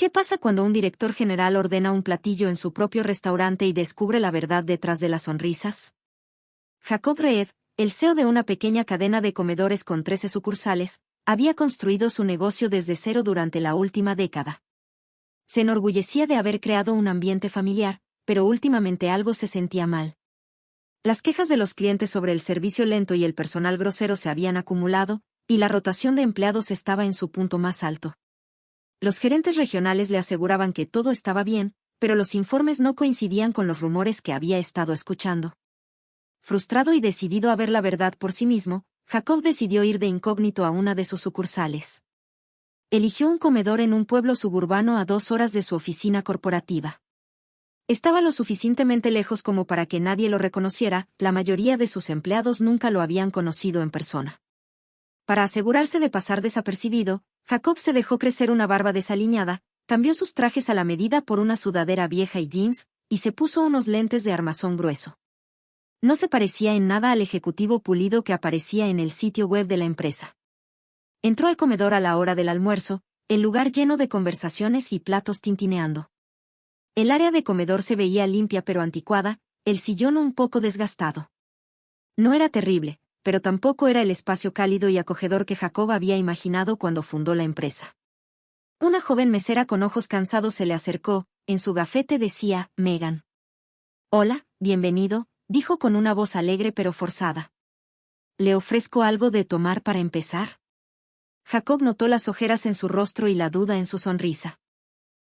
¿Qué pasa cuando un director general ordena un platillo en su propio restaurante y descubre la verdad detrás de las sonrisas? Jacob Reed, el CEO de una pequeña cadena de comedores con 13 sucursales, había construido su negocio desde cero durante la última década. Se enorgullecía de haber creado un ambiente familiar, pero últimamente algo se sentía mal. Las quejas de los clientes sobre el servicio lento y el personal grosero se habían acumulado, y la rotación de empleados estaba en su punto más alto. Los gerentes regionales le aseguraban que todo estaba bien, pero los informes no coincidían con los rumores que había estado escuchando. Frustrado y decidido a ver la verdad por sí mismo, Jacob decidió ir de incógnito a una de sus sucursales. Eligió un comedor en un pueblo suburbano a 2 horas de su oficina corporativa. Estaba lo suficientemente lejos como para que nadie lo reconociera, la mayoría de sus empleados nunca lo habían conocido en persona. Para asegurarse de pasar desapercibido, Jacob se dejó crecer una barba desaliñada, cambió sus trajes a la medida por una sudadera vieja y jeans, y se puso unos lentes de armazón grueso. No se parecía en nada al ejecutivo pulido que aparecía en el sitio web de la empresa. Entró al comedor a la hora del almuerzo, el lugar lleno de conversaciones y platos tintineando. El área de comedor se veía limpia pero anticuada, el sillón un poco desgastado. No era terrible, pero tampoco era el espacio cálido y acogedor que Jacob había imaginado cuando fundó la empresa. Una joven mesera con ojos cansados se le acercó, en su gafete decía, Megan. Hola, bienvenido, dijo con una voz alegre pero forzada. ¿Le ofrezco algo de tomar para empezar? Jacob notó las ojeras en su rostro y la duda en su sonrisa.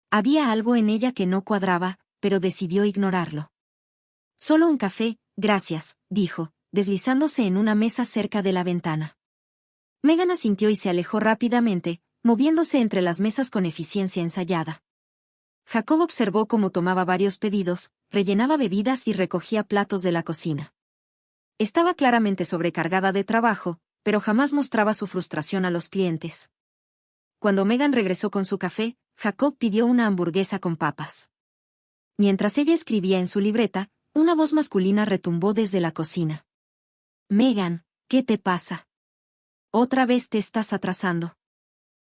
Había algo en ella que no cuadraba, pero decidió ignorarlo. Solo un café, gracias, dijo, deslizándose en una mesa cerca de la ventana. Megan asintió y se alejó rápidamente, moviéndose entre las mesas con eficiencia ensayada. Jacob observó cómo tomaba varios pedidos, rellenaba bebidas y recogía platos de la cocina. Estaba claramente sobrecargada de trabajo, pero jamás mostraba su frustración a los clientes. Cuando Megan regresó con su café, Jacob pidió una hamburguesa con papas. Mientras ella escribía en su libreta, una voz masculina retumbó desde la cocina. Megan, ¿qué te pasa? Otra vez te estás atrasando.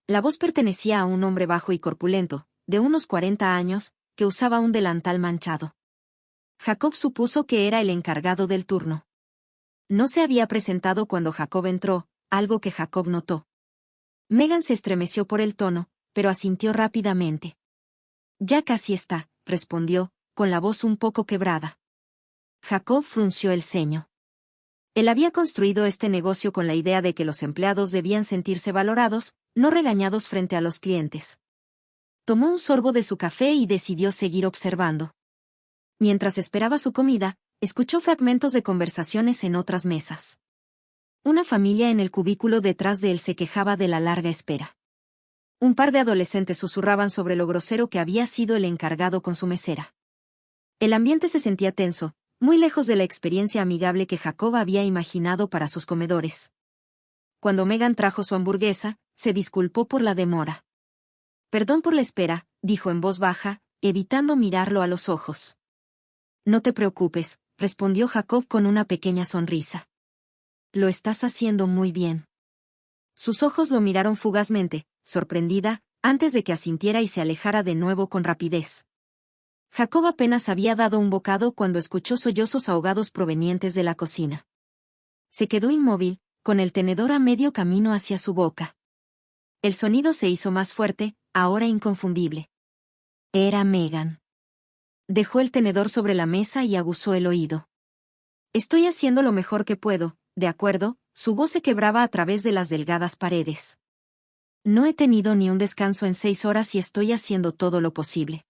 La voz pertenecía a un hombre bajo y corpulento, de unos 40 años, que usaba un delantal manchado. Jacob supuso que era el encargado del turno. No se había presentado cuando Jacob entró, algo que Jacob notó. Megan se estremeció por el tono, pero asintió rápidamente. Ya casi está, respondió, con la voz un poco quebrada. Jacob frunció el ceño. Él había construido este negocio con la idea de que los empleados debían sentirse valorados, no regañados frente a los clientes. Tomó un sorbo de su café y decidió seguir observando. Mientras esperaba su comida, escuchó fragmentos de conversaciones en otras mesas. Una familia en el cubículo detrás de él se quejaba de la larga espera. Un par de adolescentes susurraban sobre lo grosero que había sido el encargado con su mesera. El ambiente se sentía tenso, muy lejos de la experiencia amigable que Jacob había imaginado para sus comedores. Cuando Megan trajo su hamburguesa, se disculpó por la demora. Perdón por la espera, dijo en voz baja, evitando mirarlo a los ojos. No te preocupes, respondió Jacob con una pequeña sonrisa. Lo estás haciendo muy bien. Sus ojos lo miraron fugazmente, sorprendida, antes de que asintiera y se alejara de nuevo con rapidez. Jacob apenas había dado un bocado cuando escuchó sollozos ahogados provenientes de la cocina. Se quedó inmóvil, con el tenedor a medio camino hacia su boca. El sonido se hizo más fuerte, ahora inconfundible. Era Megan. Dejó el tenedor sobre la mesa y aguzó el oído. Estoy haciendo lo mejor que puedo, de acuerdo, su voz se quebraba a través de las delgadas paredes. No he tenido ni un descanso en 6 horas y estoy haciendo todo lo posible.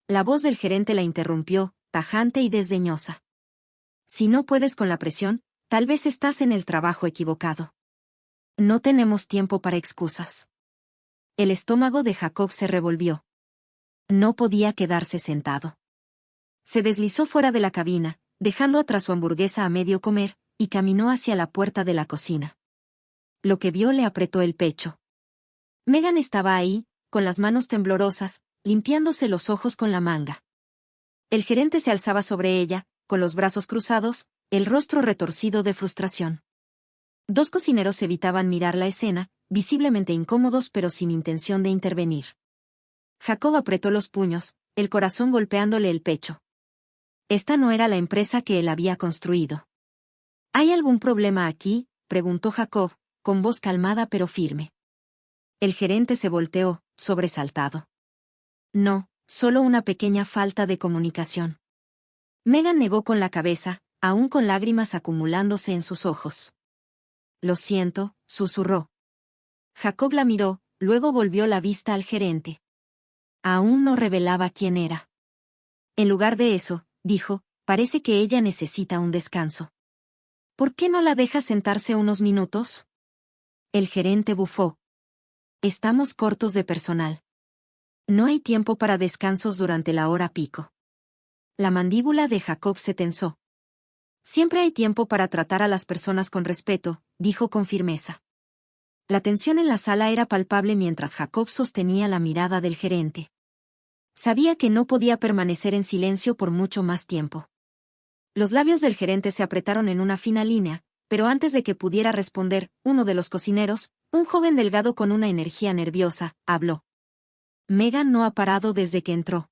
La voz del gerente la interrumpió, tajante y desdeñosa. Si no puedes con la presión, tal vez estás en el trabajo equivocado. No tenemos tiempo para excusas. El estómago de Jacob se revolvió. No podía quedarse sentado. Se deslizó fuera de la cabina, dejando atrás su hamburguesa a medio comer, y caminó hacia la puerta de la cocina. Lo que vio le apretó el pecho. Megan estaba ahí, con las manos temblorosas, limpiándose los ojos con la manga. El gerente se alzaba sobre ella, con los brazos cruzados, el rostro retorcido de frustración. 2 cocineros evitaban mirar la escena, visiblemente incómodos pero sin intención de intervenir. Jacob apretó los puños, el corazón golpeándole el pecho. Esta no era la empresa que él había construido. ¿Hay algún problema aquí?, preguntó Jacob, con voz calmada pero firme. El gerente se volteó, sobresaltado. No, solo una pequeña falta de comunicación. Megan negó con la cabeza, aún con lágrimas acumulándose en sus ojos. Lo siento, susurró. Jacob la miró, luego volvió la vista al gerente. Aún no revelaba quién era. En lugar de eso, dijo, parece que ella necesita un descanso. ¿Por qué no la deja sentarse unos minutos? El gerente bufó. Estamos cortos de personal. No hay tiempo para descansos durante la hora pico. La mandíbula de Jacob se tensó. Siempre hay tiempo para tratar a las personas con respeto, dijo con firmeza. La tensión en la sala era palpable mientras Jacob sostenía la mirada del gerente. Sabía que no podía permanecer en silencio por mucho más tiempo. Los labios del gerente se apretaron en una fina línea, pero antes de que pudiera responder, uno de los cocineros, un joven delgado con una energía nerviosa, habló. Megan no ha parado desde que entró.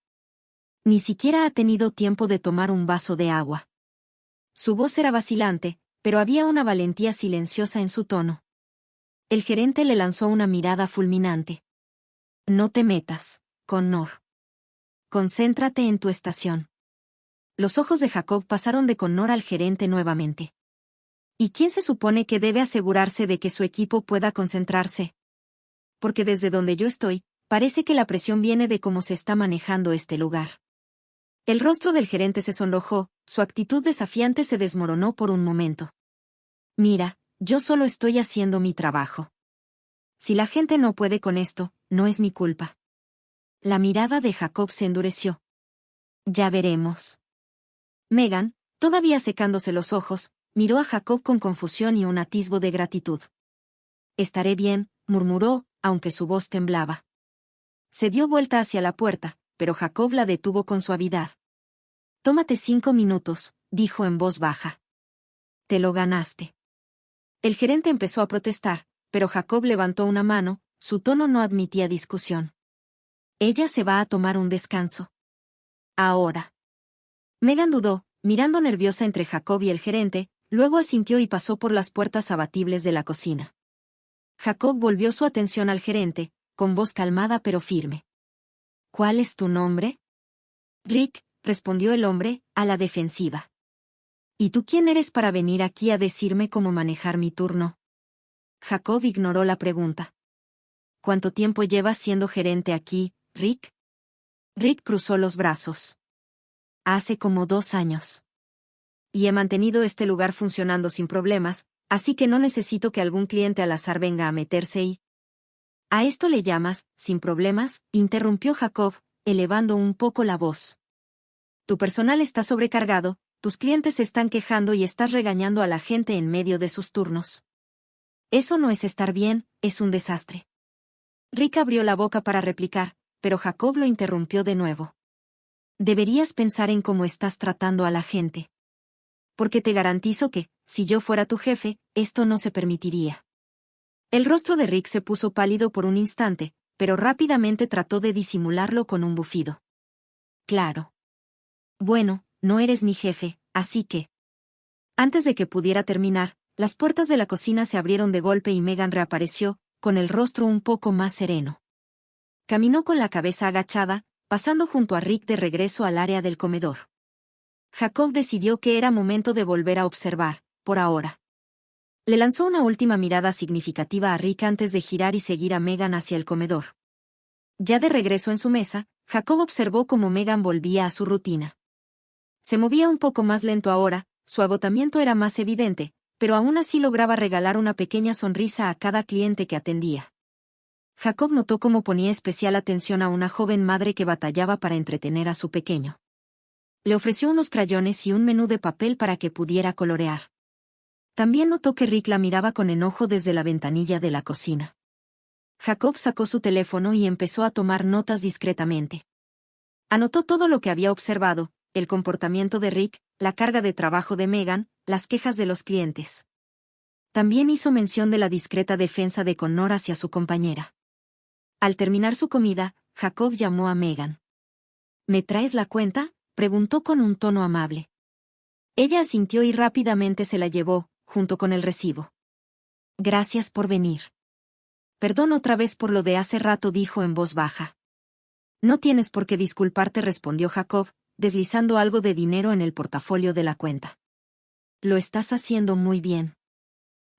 Ni siquiera ha tenido tiempo de tomar un vaso de agua. Su voz era vacilante, pero había una valentía silenciosa en su tono. El gerente le lanzó una mirada fulminante. No te metas, Connor. Concéntrate en tu estación. Los ojos de Jacob pasaron de Connor al gerente nuevamente. ¿Y quién se supone que debe asegurarse de que su equipo pueda concentrarse? Porque desde donde yo estoy, parece que la presión viene de cómo se está manejando este lugar. El rostro del gerente se sonrojó, su actitud desafiante se desmoronó por un momento. Mira, yo solo estoy haciendo mi trabajo. Si la gente no puede con esto, no es mi culpa. La mirada de Jacob se endureció. Ya veremos. Megan, todavía secándose los ojos, miró a Jacob con confusión y un atisbo de gratitud. Estaré bien, murmuró, aunque su voz temblaba. Se dio vuelta hacia la puerta, pero Jacob la detuvo con suavidad. Tómate 5 minutos, dijo en voz baja. Te lo ganaste. El gerente empezó a protestar, pero Jacob levantó una mano, su tono no admitía discusión. Ella se va a tomar un descanso. Ahora. Megan dudó, mirando nerviosa entre Jacob y el gerente, luego asintió y pasó por las puertas abatibles de la cocina. Jacob volvió su atención al gerente, con voz calmada pero firme. ¿Cuál es tu nombre? Rick, respondió el hombre, a la defensiva. ¿Y tú quién eres para venir aquí a decirme cómo manejar mi turno? Jacob ignoró la pregunta. ¿Cuánto tiempo llevas siendo gerente aquí, Rick? Rick cruzó los brazos. Hace como 2 años. Y he mantenido este lugar funcionando sin problemas, así que no necesito que algún cliente al azar venga a meterse y... ¿A esto le llamas, sin problemas?, interrumpió Jacob, elevando un poco la voz. Tu personal está sobrecargado, tus clientes se están quejando y estás regañando a la gente en medio de sus turnos. Eso no es estar bien, es un desastre. Rick abrió la boca para replicar, pero Jacob lo interrumpió de nuevo. Deberías pensar en cómo estás tratando a la gente. Porque te garantizo que, si yo fuera tu jefe, esto no se permitiría. El rostro de Rick se puso pálido por un instante, pero rápidamente trató de disimularlo con un bufido. Claro. Bueno, no eres mi jefe, así que... Antes de que pudiera terminar, las puertas de la cocina se abrieron de golpe y Megan reapareció, con el rostro un poco más sereno. Caminó con la cabeza agachada, pasando junto a Rick de regreso al área del comedor. Jacob decidió que era momento de volver a observar, por ahora. Le lanzó una última mirada significativa a Rick antes de girar y seguir a Megan hacia el comedor. Ya de regreso en su mesa, Jacob observó cómo Megan volvía a su rutina. Se movía un poco más lento ahora, su agotamiento era más evidente, pero aún así lograba regalar una pequeña sonrisa a cada cliente que atendía. Jacob notó cómo ponía especial atención a una joven madre que batallaba para entretener a su pequeño. Le ofreció unos crayones y un menú de papel para que pudiera colorear. También notó que Rick la miraba con enojo desde la ventanilla de la cocina. Jacob sacó su teléfono y empezó a tomar notas discretamente. Anotó todo lo que había observado, el comportamiento de Rick, la carga de trabajo de Megan, las quejas de los clientes. También hizo mención de la discreta defensa de Connor hacia su compañera. Al terminar su comida, Jacob llamó a Megan. ¿Me traes la cuenta?, preguntó con un tono amable. Ella asintió y rápidamente se la llevó, junto con el recibo. Gracias por venir. Perdón otra vez por lo de hace rato, dijo en voz baja. No tienes por qué disculparte, respondió Jacob, deslizando algo de dinero en el portafolio de la cuenta. Lo estás haciendo muy bien.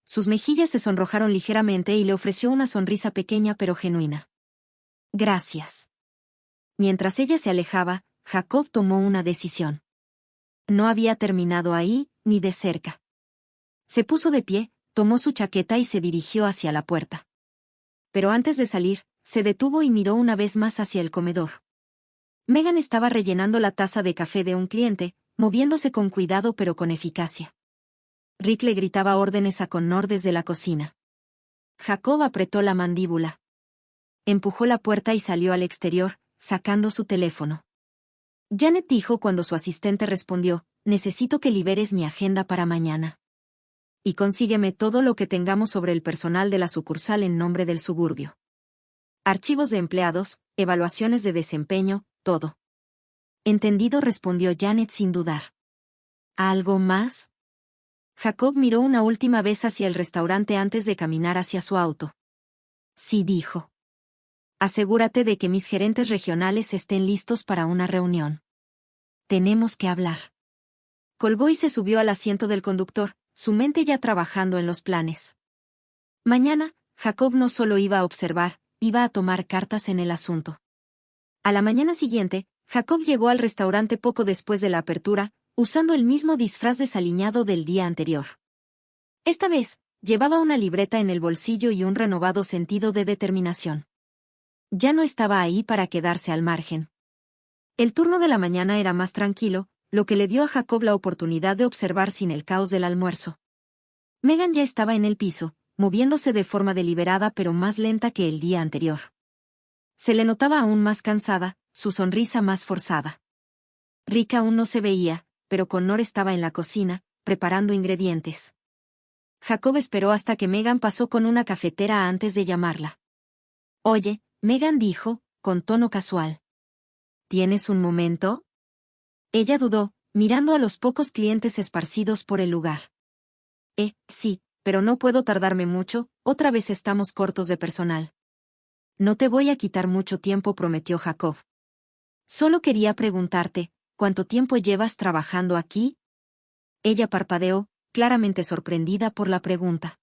Sus mejillas se sonrojaron ligeramente y le ofreció una sonrisa pequeña pero genuina. Gracias. Mientras ella se alejaba, Jacob tomó una decisión. No había terminado ahí, ni de cerca. Se puso de pie, tomó su chaqueta y se dirigió hacia la puerta. Pero antes de salir, se detuvo y miró una vez más hacia el comedor. Megan estaba rellenando la taza de café de un cliente, moviéndose con cuidado pero con eficacia. Rick le gritaba órdenes a Connor desde la cocina. Jacob apretó la mandíbula. Empujó la puerta y salió al exterior, sacando su teléfono. Janet dijo cuando su asistente respondió, necesito que liberes mi agenda para mañana. Y consígueme todo lo que tengamos sobre el personal de la sucursal en nombre del suburbio. Archivos de empleados, evaluaciones de desempeño, todo. Entendido, respondió Janet sin dudar. ¿Algo más? Jacob miró una última vez hacia el restaurante antes de caminar hacia su auto. Sí, dijo. Asegúrate de que mis gerentes regionales estén listos para una reunión. Tenemos que hablar. Colgó y se subió al asiento del conductor, su mente ya trabajando en los planes. Mañana, Jacob no solo iba a observar, iba a tomar cartas en el asunto. A la mañana siguiente, Jacob llegó al restaurante poco después de la apertura, usando el mismo disfraz desaliñado del día anterior. Esta vez, llevaba una libreta en el bolsillo y un renovado sentido de determinación. Ya no estaba ahí para quedarse al margen. El turno de la mañana era más tranquilo, lo que le dio a Jacob la oportunidad de observar sin el caos del almuerzo. Megan ya estaba en el piso, moviéndose de forma deliberada pero más lenta que el día anterior. Se le notaba aún más cansada, su sonrisa más forzada. Rick aún no se veía, pero Connor estaba en la cocina, preparando ingredientes. Jacob esperó hasta que Megan pasó con una cafetera antes de llamarla. Oye, Megan dijo, con tono casual. ¿Tienes un momento? Ella dudó, mirando a los pocos clientes esparcidos por el lugar. Sí, pero no puedo tardarme mucho, otra vez estamos cortos de personal. No te voy a quitar mucho tiempo, prometió Jacob. Solo quería preguntarte, ¿cuánto tiempo llevas trabajando aquí? Ella parpadeó, claramente sorprendida por la pregunta.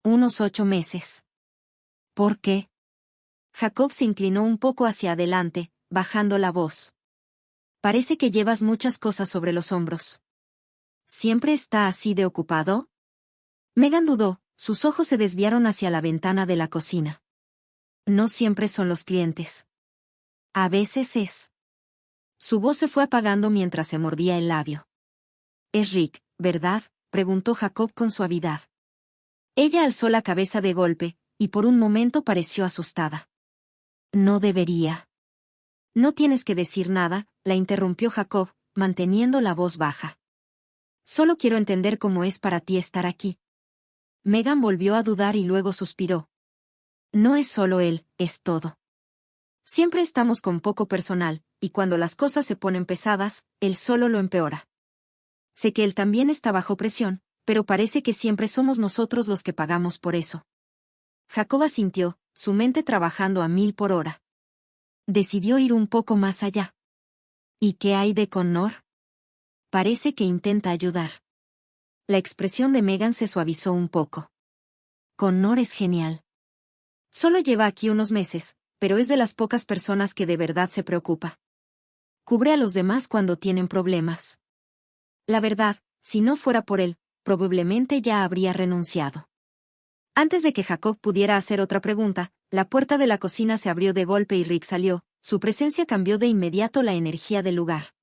Unos 8 meses. ¿Por qué? Jacob se inclinó un poco hacia adelante, bajando la voz. Parece que llevas muchas cosas sobre los hombros. ¿Siempre está así de ocupado? Megan dudó, sus ojos se desviaron hacia la ventana de la cocina. No siempre son los clientes. A veces es. Su voz se fue apagando mientras se mordía el labio. Es Rick, ¿verdad?, preguntó Jacob con suavidad. Ella alzó la cabeza de golpe, y por un momento pareció asustada. No debería. No tienes que decir nada, la interrumpió Jacob, manteniendo la voz baja. Solo quiero entender cómo es para ti estar aquí. Megan volvió a dudar y luego suspiró. No es solo él, es todo. Siempre estamos con poco personal, y cuando las cosas se ponen pesadas, él solo lo empeora. Sé que él también está bajo presión, pero parece que siempre somos nosotros los que pagamos por eso. Jacob asintió, su mente trabajando a 1000 por hora. Decidió ir un poco más allá. ¿Y qué hay de Connor? Parece que intenta ayudar. La expresión de Megan se suavizó un poco. Connor es genial. Solo lleva aquí unos meses, pero es de las pocas personas que de verdad se preocupa. Cubre a los demás cuando tienen problemas. La verdad, si no fuera por él, probablemente ya habría renunciado. Antes de que Jacob pudiera hacer otra pregunta, la puerta de la cocina se abrió de golpe y Rick salió, su presencia cambió de inmediato la energía del lugar.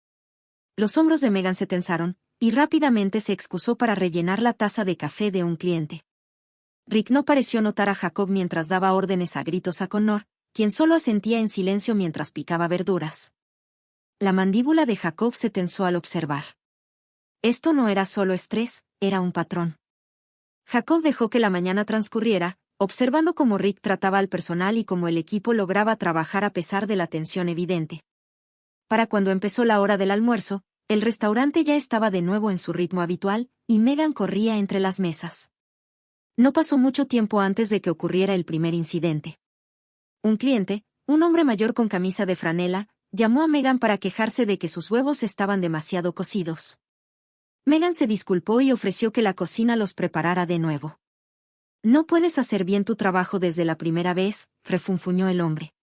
Los hombros de Megan se tensaron, y rápidamente se excusó para rellenar la taza de café de un cliente. Rick no pareció notar a Jacob mientras daba órdenes a gritos a Connor, quien solo asentía en silencio mientras picaba verduras. La mandíbula de Jacob se tensó al observar. Esto no era solo estrés, era un patrón. Jacob dejó que la mañana transcurriera, observando cómo Rick trataba al personal y cómo el equipo lograba trabajar a pesar de la tensión evidente. Para cuando empezó la hora del almuerzo, el restaurante ya estaba de nuevo en su ritmo habitual, y Megan corría entre las mesas. No pasó mucho tiempo antes de que ocurriera el primer incidente. Un cliente, un hombre mayor con camisa de franela, llamó a Megan para quejarse de que sus huevos estaban demasiado cocidos. Megan se disculpó y ofreció que la cocina los preparara de nuevo. «No puedes hacer bien tu trabajo desde la primera vez», refunfuñó el hombre.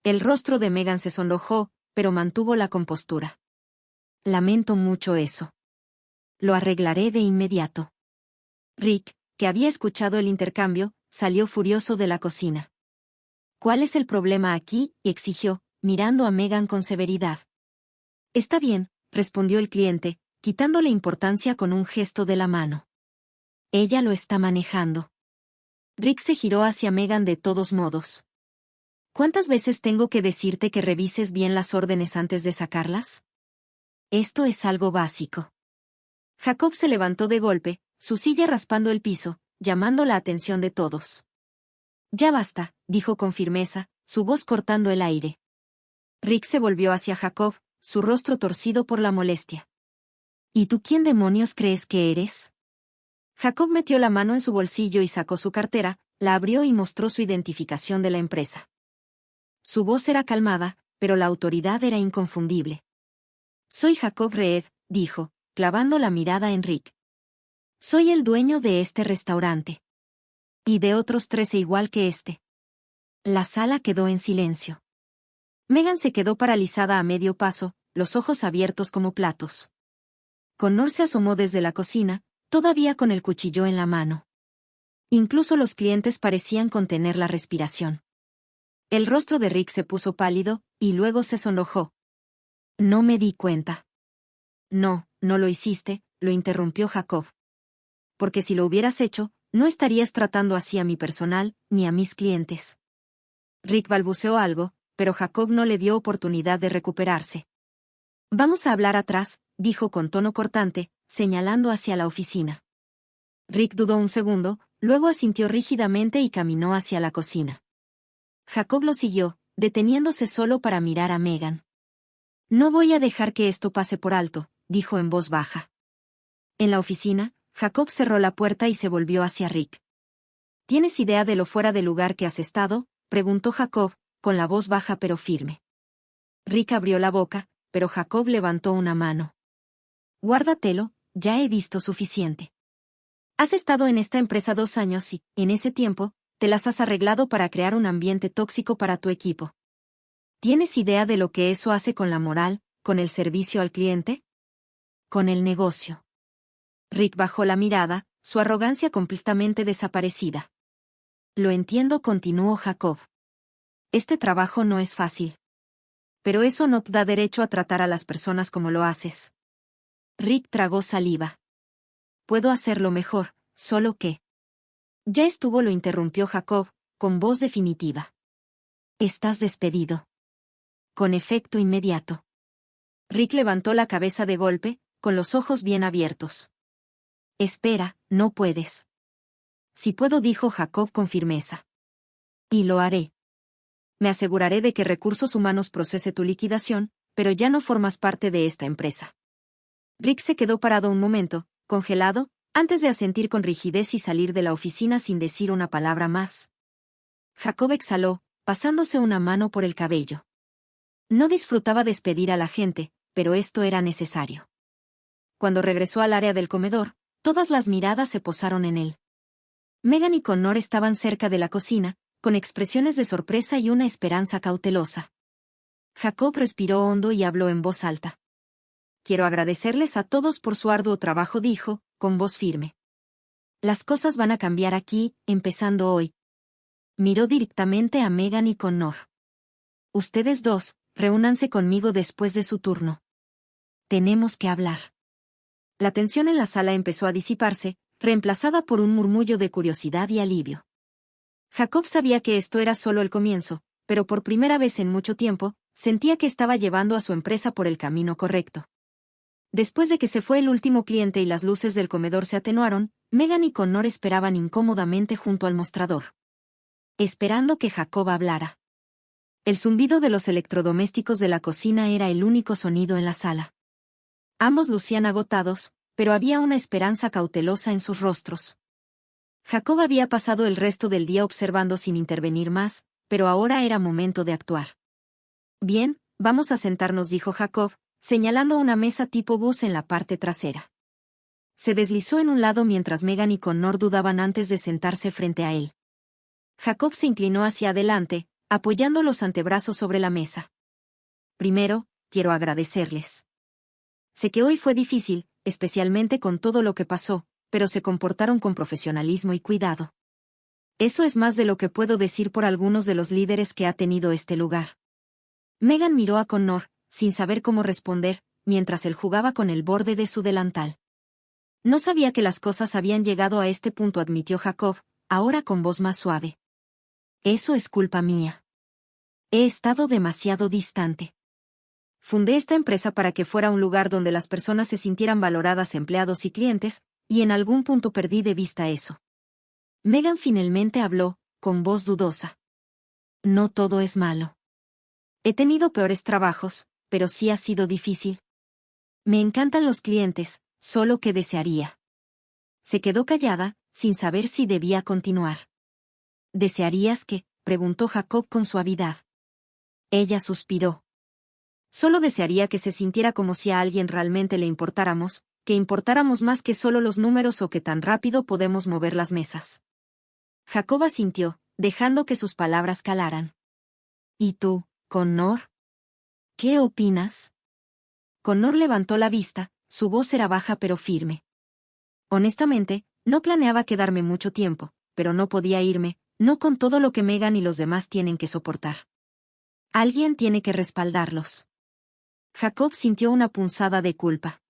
El rostro de Megan se sonrojó, pero mantuvo la compostura. «Lamento mucho eso. Lo arreglaré de inmediato». Rick, que había escuchado el intercambio, salió furioso de la cocina. «¿Cuál es el problema aquí?», exigió, mirando a Megan con severidad. «Está bien», respondió el cliente, quitándole importancia con un gesto de la mano. «Ella lo está manejando». Rick se giró hacia Megan de todos modos. «¿Cuántas veces tengo que decirte que revises bien las órdenes antes de sacarlas? Esto es algo básico». Jacob se levantó de golpe, su silla raspando el piso, llamando la atención de todos. «Ya basta», dijo con firmeza, su voz cortando el aire. Rick se volvió hacia Jacob, su rostro torcido por la molestia. «¿Y tú quién demonios crees que eres?» Jacob metió la mano en su bolsillo y sacó su cartera, la abrió y mostró su identificación de la empresa. Su voz era calmada, pero la autoridad era inconfundible. «Soy Jacob Reed», dijo, clavando la mirada en Rick. «Soy el dueño de este restaurante. Y de otros 13 igual que este». La sala quedó en silencio. Megan se quedó paralizada a medio paso, los ojos abiertos como platos. Connor se asomó desde la cocina, todavía con el cuchillo en la mano. Incluso los clientes parecían contener la respiración. El rostro de Rick se puso pálido, y luego se sonrojó. «No me di cuenta». «No, no lo hiciste», lo interrumpió Jacob. «Porque si lo hubieras hecho, no estarías tratando así a mi personal, ni a mis clientes». Rick balbuceó algo, pero Jacob no le dio oportunidad de recuperarse. «Vamos a hablar atrás», dijo con tono cortante, señalando hacia la oficina. Rick dudó un segundo, luego asintió rígidamente y caminó hacia la cocina. Jacob lo siguió, deteniéndose solo para mirar a Megan. «No voy a dejar que esto pase por alto», dijo en voz baja. En la oficina, Jacob cerró la puerta y se volvió hacia Rick. «¿Tienes idea de lo fuera de lugar que has estado?», preguntó Jacob, con la voz baja pero firme. Rick abrió la boca, pero Jacob levantó una mano. «Guárdatelo, ya he visto suficiente. Has estado en esta empresa 2 años y, en ese tiempo, te las has arreglado para crear un ambiente tóxico para tu equipo. ¿Tienes idea de lo que eso hace con la moral, con el servicio al cliente? Con el negocio». Rick bajó la mirada, su arrogancia completamente desaparecida. «Lo entiendo», continuó Jacob. «Este trabajo no es fácil. Pero eso no te da derecho a tratar a las personas como lo haces». Rick tragó saliva. «Puedo hacerlo mejor, solo que…». «Ya estuvo», lo interrumpió Jacob, con voz definitiva. «Estás despedido. Con efecto inmediato». Rick levantó la cabeza de golpe, con los ojos bien abiertos. «Espera, no puedes». «Sí puedo», dijo Jacob con firmeza. «Y lo haré. Me aseguraré de que Recursos Humanos procese tu liquidación, pero ya no formas parte de esta empresa». Rick se quedó parado un momento, congelado, antes de asentir con rigidez y salir de la oficina sin decir una palabra más. Jacob exhaló, pasándose una mano por el cabello. No disfrutaba despedir a la gente, pero esto era necesario. Cuando regresó al área del comedor, todas las miradas se posaron en él. Megan y Connor estaban cerca de la cocina, con expresiones de sorpresa y una esperanza cautelosa. Jacob respiró hondo y habló en voz alta. «Quiero agradecerles a todos por su arduo trabajo», dijo, con voz firme. «Las cosas van a cambiar aquí, empezando hoy». Miró directamente a Megan y Connor. «Ustedes dos, reúnanse conmigo después de su turno. Tenemos que hablar». La tensión en la sala empezó a disiparse, reemplazada por un murmullo de curiosidad y alivio. Jacob sabía que esto era solo el comienzo, pero por primera vez en mucho tiempo, sentía que estaba llevando a su empresa por el camino correcto. Después de que se fue el último cliente y las luces del comedor se atenuaron, Megan y Connor esperaban incómodamente junto al mostrador, esperando que Jacob hablara. El zumbido de los electrodomésticos de la cocina era el único sonido en la sala. Ambos lucían agotados, pero había una esperanza cautelosa en sus rostros. Jacob había pasado el resto del día observando sin intervenir más, pero ahora era momento de actuar. Bien, vamos a sentarnos, dijo Jacob, señalando una mesa tipo bus en la parte trasera. Se deslizó en un lado mientras Megan y Connor dudaban antes de sentarse frente a él. Jacob se inclinó hacia adelante, apoyando los antebrazos sobre la mesa. Primero, quiero agradecerles. Sé que hoy fue difícil, especialmente con todo lo que pasó, pero se comportaron con profesionalismo y cuidado. Eso es más de lo que puedo decir por algunos de los líderes que ha tenido este lugar. Megan miró a Connor, sin saber cómo responder, mientras él jugaba con el borde de su delantal. No sabía que las cosas habían llegado a este punto, admitió Jacob, ahora con voz más suave. Eso es culpa mía. He estado demasiado distante. Fundé esta empresa para que fuera un lugar donde las personas se sintieran valoradas, empleados y clientes, y en algún punto perdí de vista eso. Megan finalmente habló, con voz dudosa. No todo es malo. He tenido peores trabajos, pero sí ha sido difícil. Me encantan los clientes, solo que desearía. Se quedó callada, sin saber si debía continuar. ¿Desearías qué?, preguntó Jacob con suavidad. Ella suspiró. Solo desearía que se sintiera como si a alguien realmente le importáramos, que importáramos más que solo los números o que tan rápido podemos mover las mesas. Jacob asintió, dejando que sus palabras calaran. ¿Y tú, Connor? ¿Qué opinas? Connor levantó la vista, su voz era baja pero firme. Honestamente, no planeaba quedarme mucho tiempo, pero no podía irme, no con todo lo que Megan y los demás tienen que soportar. Alguien tiene que respaldarlos. Jacob sintió una punzada de culpa.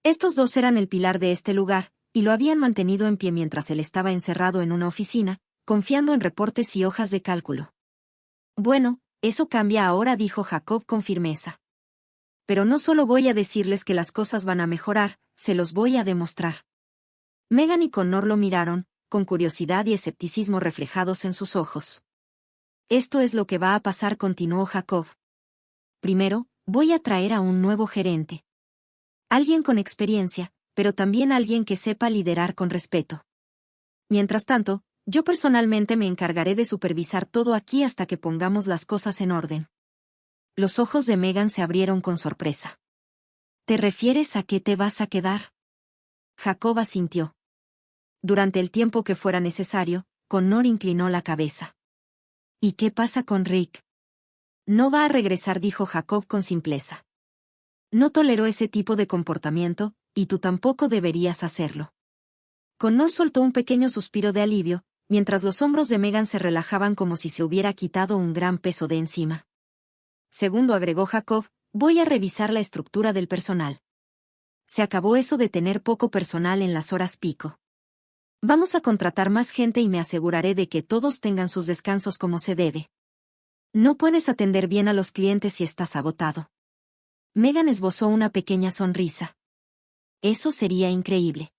Estos dos eran el pilar de este lugar, y lo habían mantenido en pie mientras él estaba encerrado en una oficina, confiando en reportes y hojas de cálculo. Bueno, eso cambia ahora, dijo Jacob con firmeza. Pero no solo voy a decirles que las cosas van a mejorar, se los voy a demostrar. Megan y Connor lo miraron, con curiosidad y escepticismo reflejados en sus ojos. Esto es lo que va a pasar, continuó Jacob. Primero, voy a traer a un nuevo gerente. Alguien con experiencia, pero también alguien que sepa liderar con respeto. Mientras tanto, yo personalmente me encargaré de supervisar todo aquí hasta que pongamos las cosas en orden. Los ojos de Megan se abrieron con sorpresa. ¿Te refieres a qué te vas a quedar? Jacob asintió. Durante el tiempo que fuera necesario, Connor inclinó la cabeza. ¿Y qué pasa con Rick? No va a regresar, dijo Jacob con simpleza. No tolero ese tipo de comportamiento, y tú tampoco deberías hacerlo. Connor soltó un pequeño suspiro de alivio, mientras los hombros de Megan se relajaban como si se hubiera quitado un gran peso de encima. Segundo, agregó Jacob, voy a revisar la estructura del personal. Se acabó eso de tener poco personal en las horas pico. Vamos a contratar más gente y me aseguraré de que todos tengan sus descansos como se debe. No puedes atender bien a los clientes si estás agotado. Megan esbozó una pequeña sonrisa. Eso sería increíble.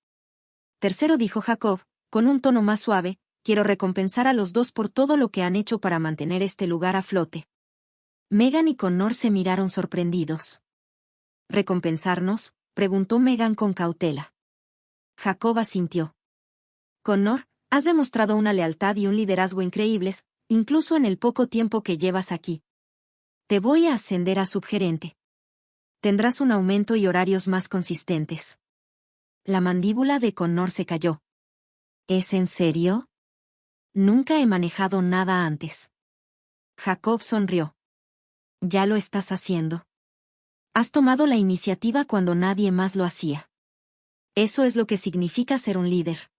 Tercero, dijo Jacob, con un tono más suave, quiero recompensar a los dos por todo lo que han hecho para mantener este lugar a flote. Megan y Connor se miraron sorprendidos. ¿Recompensarnos?, preguntó Megan con cautela. Jacob asintió. Connor, has demostrado una lealtad y un liderazgo increíbles, incluso en el poco tiempo que llevas aquí. Te voy a ascender a subgerente. Tendrás un aumento y horarios más consistentes. La mandíbula de Connor se cayó. ¿Es en serio? Nunca he manejado nada antes. Jacob sonrió. Ya lo estás haciendo. Has tomado la iniciativa cuando nadie más lo hacía. Eso es lo que significa ser un líder.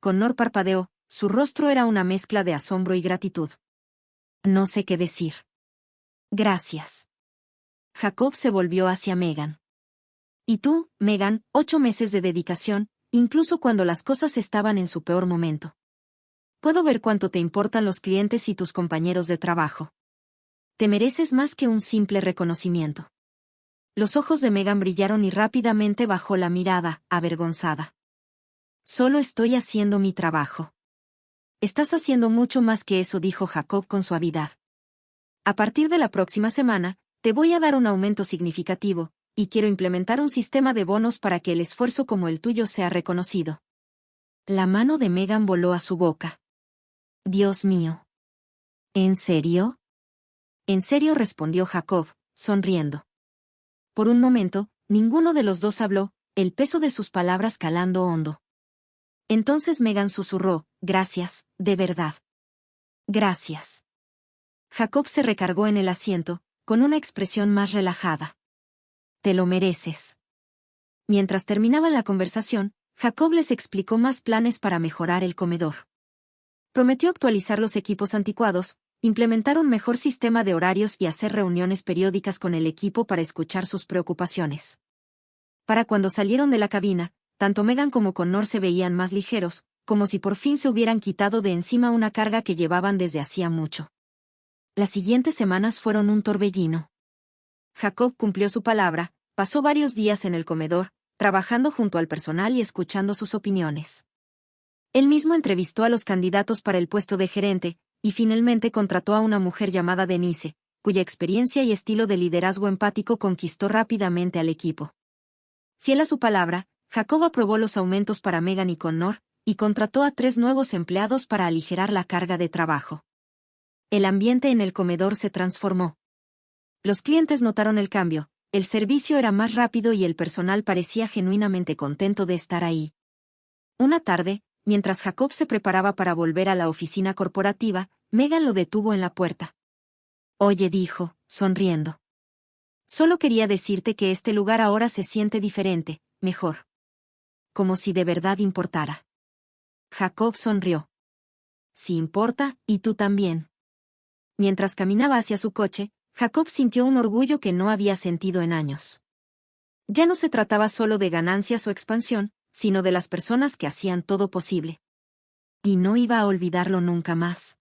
Connor parpadeó, su rostro era una mezcla de asombro y gratitud. No sé qué decir. Gracias. Jacob se volvió hacia Megan. Y tú, Megan, 8 meses de dedicación, incluso cuando las cosas estaban en su peor momento. Puedo ver cuánto te importan los clientes y tus compañeros de trabajo. Te mereces más que un simple reconocimiento. Los ojos de Megan brillaron y rápidamente bajó la mirada, avergonzada. Solo estoy haciendo mi trabajo. Estás haciendo mucho más que eso, dijo Jacob con suavidad. A partir de la próxima semana, te voy a dar un aumento significativo, y quiero implementar un sistema de bonos para que el esfuerzo como el tuyo sea reconocido. La mano de Megan voló a su boca. Dios mío. ¿En serio? En serio, respondió Jacob, sonriendo. Por un momento, ninguno de los dos habló, el peso de sus palabras calando hondo. Entonces Megan susurró, gracias, de verdad. Gracias. Jacob se recargó en el asiento, con una expresión más relajada. Te lo mereces. Mientras terminaban la conversación, Jacob les explicó más planes para mejorar el comedor. Prometió actualizar los equipos anticuados, implementar un mejor sistema de horarios y hacer reuniones periódicas con el equipo para escuchar sus preocupaciones. Para cuando salieron de la cabina, tanto Megan como Connor se veían más ligeros, como si por fin se hubieran quitado de encima una carga que llevaban desde hacía mucho. Las siguientes semanas fueron un torbellino. Jacob cumplió su palabra, pasó varios días en el comedor, trabajando junto al personal y escuchando sus opiniones. Él mismo entrevistó a los candidatos para el puesto de gerente, y finalmente contrató a una mujer llamada Denise, cuya experiencia y estilo de liderazgo empático conquistó rápidamente al equipo. Fiel a su palabra, Jacob aprobó los aumentos para Megan y Connor, y contrató a 3 nuevos empleados para aligerar la carga de trabajo. El ambiente en el comedor se transformó. Los clientes notaron el cambio, el servicio era más rápido y el personal parecía genuinamente contento de estar ahí. Una tarde, mientras Jacob se preparaba para volver a la oficina corporativa, Megan lo detuvo en la puerta. Oye, dijo, sonriendo. Solo quería decirte que este lugar ahora se siente diferente, mejor. Como si de verdad importara. Jacob sonrió. Sí importa, y tú también. Mientras caminaba hacia su coche, Jacob sintió un orgullo que no había sentido en años. Ya no se trataba solo de ganancias o expansión, sino de las personas que hacían todo posible. Y no iba a olvidarlo nunca más.